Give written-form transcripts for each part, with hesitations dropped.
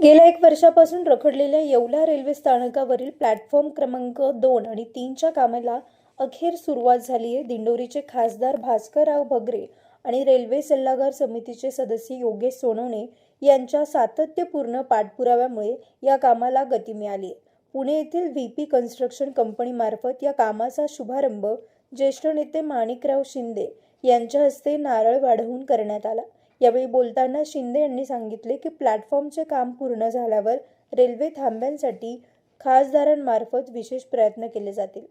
गेल्या 1 वर्षापासून रखडलेल्या येवला रेल्वे स्थानकावरील प्लॅटफॉर्म क्रमांक 2 आणि 3च्या कामाला अखेर सुरुवात झाली आहे। दिंडोरीचे खासदार भास्करराव भगरे आणि रेल्वे सल्लागार समितीचे सदस्य योगेश सोनवणे यांच्या सातत्यपूर्ण पाठपुराव्यामुळे या कामाला गती मिळाली आहे। पुणे येथील व्हीपी कन्स्ट्रक्शन कंपनीमार्फत या कामाचा शुभारंभ ज्येष्ठ नेते माणिकराव शिंदे यांच्या हस्ते नारळ वाढवून करण्यात आला। यावेळी बोलताना शिंदे यांनी सांगितले की प्लॅटफॉर्मचे काम पूर्ण झाल्यावर रेल्वे थांब्यांसाठी खासदारांमार्फत विशेष प्रयत्न केले जातील।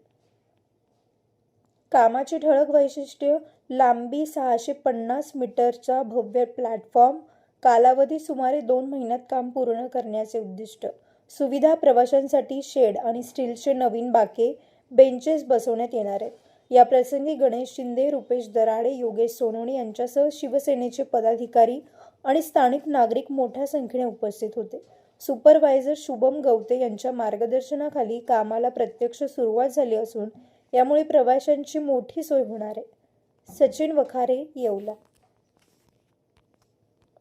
कामाची ठळक वैशिष्ट्ये: लांबी 650 मीटरचा भव्य प्लॅटफॉर्म, कालावधी सुमारे 2 महिन्यात काम पूर्ण करण्याचे उद्दिष्ट, सुविधा: प्रवाशांसाठी शेड आणि स्टीलचे नवीन बाके, बेंचेस बसवण्यात येणार आहेत। या प्रसंगी गणेश शिंदे, रुपेश दराडे, योगेश सोनवणे यांच्यासह शिवसेनेचे पदाधिकारी आणि स्थानिक नागरिक मोठ्या संख्येने उपस्थित होते। सुपरवायझर शुभम गवते यांच्या मार्गदर्शनाखाली कामाला प्रत्यक्ष सुरुवात झाली असून यामुळे प्रवाशांची मोठी सोय होणार आहे। सचिन वखारे, येवला।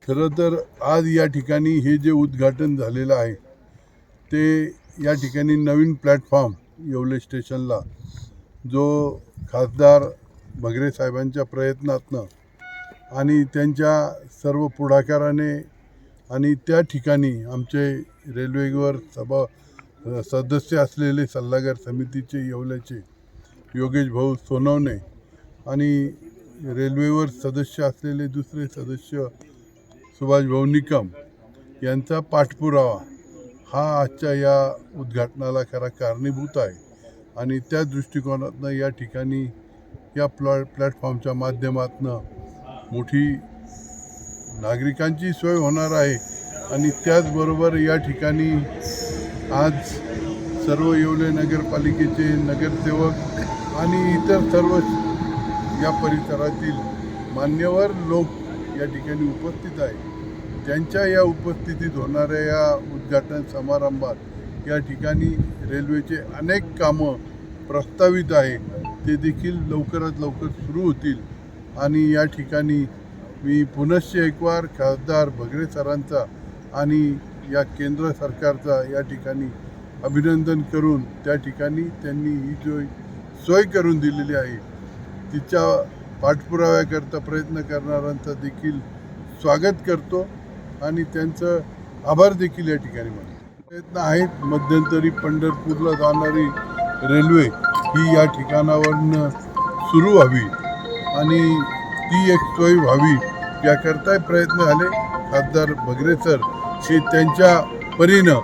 खरं तर आज या ठिकाणी हे जे उद्घाटन झालेलं आहे ते या ठिकाणी नवीन प्लॅटफॉर्म येवले स्टेशनला जो खासदार भगरे साहेबांच्या प्रयत्नातनं आणि त्यांच्या सर्व पुढाकाराने आणि त्या ठिकाणी आमचे रेल्वेवर सदस्य असलेले सल्लागार समितीचे येवल्याचे योगेश भाऊ सोनवणे आणि रेल्वेवर सदस्य असलेले दुसरे सदस्य सुभाष भाऊ निकम यांचा पाठपुरावा हा आजच्या या उद्घाटनाला खरा कारणीभूत आहे। आणि त्या दृष्टिकोनातनं या ठिकाणी या प्लॅटफॉर्मच्या माध्यमातून मोठी नागरिकांची सोय होणार आहे। आणि त्याचबरोबर या ठिकाणी आज सर्व येवले नगरपालिकेचे नगरसेवक आणि इतर सर्व या परिसरातील मान्यवर लोक या ठिकाणी उपस्थित आहेत। त्यांच्या या उपस्थितीत होणाऱ्या या उद्घाटन समारंभात या ठिकाणी रेल्वेचे अनेक कामं प्रस्तावित आहे, ते देखील लवकरात लवकर सुरू होतील। आणि या ठिकाणी मी पुनश्च एकवार खासदार भगरे सरांचा आणि या केंद्र सरकारचा या ठिकाणी अभिनंदन करून त्या ठिकाणी त्यांनी ही जो सोय करून दिलेली आहे तिच्या पाठपुराव्याकरता प्रयत्न करणाऱ्यांचा देखील स्वागत करतो आणि त्यांचं आभार देखील या ठिकाणी मानतो। प्रयत्न आहेत मध्यंतरी पंढरपूरला जाणारी रेल्वे ही या ठिकाणावरून सुरू व्हावी आणि ती एक सोय व्हावी याकरता प्रयत्न झाले। खासदार भगरे सर हे त्यांच्या परीनं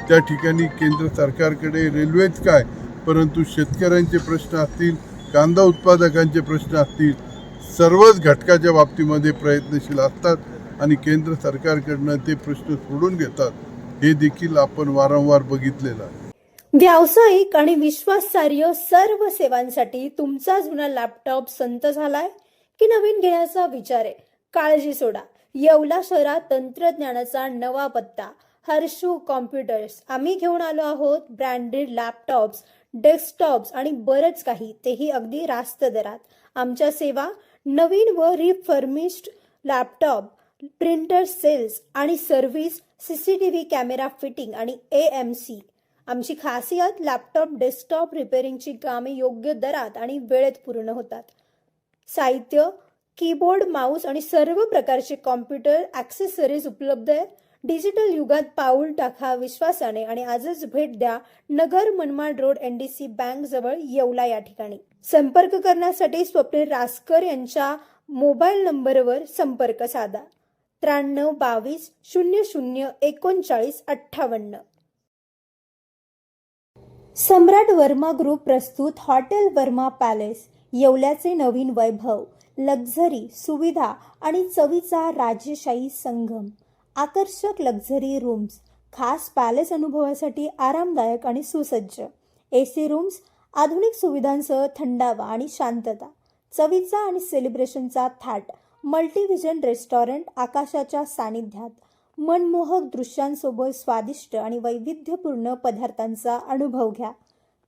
त्या ठिकाणी केंद्र सरकारकडे रेल्वेच काय परंतु शेतकऱ्यांचे प्रश्न असतील, कांदा उत्पादकांचे प्रश्न असतील, सर्वच घटकाच्या बाबतीमध्ये प्रयत्नशील असतात आणि केंद्र सरकारकडनं ते प्रश्न सोडून घेतात, हे देखील आपण वारंवार बघितलेलं आहे। व्यावसायिक आणि विश्वासार्ह सर्व सेवांसाठी तुमचा जुना लॅपटॉप संत झालाय की नवीन घेण्याचा विचार आहे? काळजी सोडा। येवला शहरात तंत्रज्ञानाचा नवा पत्ता, हर्षू कॉम्प्युटर्स। आम्ही घेऊन आलो आहोत ब्रँडेड लॅपटॉप्स, डेस्कटॉप्स आणि बरंच काही, तेही अगदी रास्त दरात। आमच्या सेवा: नवीन व रिफर्निश्ड लॅपटॉप, प्रिंटर सेल्स आणि सर्व्हिस, सीसीटीव्ही कॅमेरा फिटिंग आणि AMC। आमची खासियत: लॅपटॉप डेस्कटॉप रिपेअरिंगची कामे योग्य दरात आणि वेळेत पूर्ण होतात। साहित्य: कीबोर्ड, माऊस आणि सर्व प्रकारचे कॉम्प्युटर ॲक्सेसरीज उपलब्ध आहेत। डिजिटल युगात पाऊल टाका विश्वासाने आणि आजच भेट द्या Nagar Manmad road NDC bank जवळ येवला या ठिकाणी। संपर्क करण्यासाठी स्वप्नील रासकर यांच्या मोबाईल नंबरवर संपर्क साधा 93 22 00 39 58। सम्राट वर्मा ग्रुप प्रस्तुत हॉटेल वर्मा पॅलेस, येवल्याचे नवीन वैभव, लक्झरी, सुविधा आणि चवीचा राजेशाही संगम। आकर्षक लक्झरी रूम्स, खास पॅलेस अनुभवासाठी आरामदायक आणि सुसज्ज AC रूम्स, आधुनिक सुविधांसह थंडावा आणि शांतता, चवीचा आणि सेलिब्रेशनचा थाट, मल्टीव्हिजन रेस्टॉरंट, आकाशाच्या सानिध्यात, मनमोहक दृश्यांसोबत स्वादिष्ट आणि वैविध्यपूर्ण पदार्थांचा अनुभव घ्या।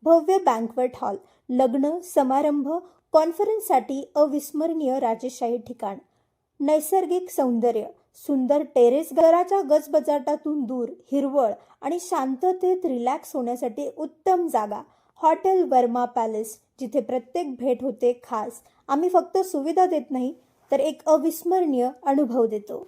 भव्य बँक्वेट हॉल, लग्न, समारंभ, कॉन्फरन्ससाठी अविस्मरणीय राजेशाही ठिकाण, नैसर्गिक सौंदर्य, सुंदर टेरेस घराच्या गजबजाटातून दूर, हिरवळ आणि शांततेत रिलॅक्स होण्यासाठी उत्तम जागा. हॉटेल वर्मा पॅलेस, जिथे प्रत्येक भेट होते खास. आम्ही फक्त सुविधा देत नाही तर एक अविस्मरणीय अनुभव देतो.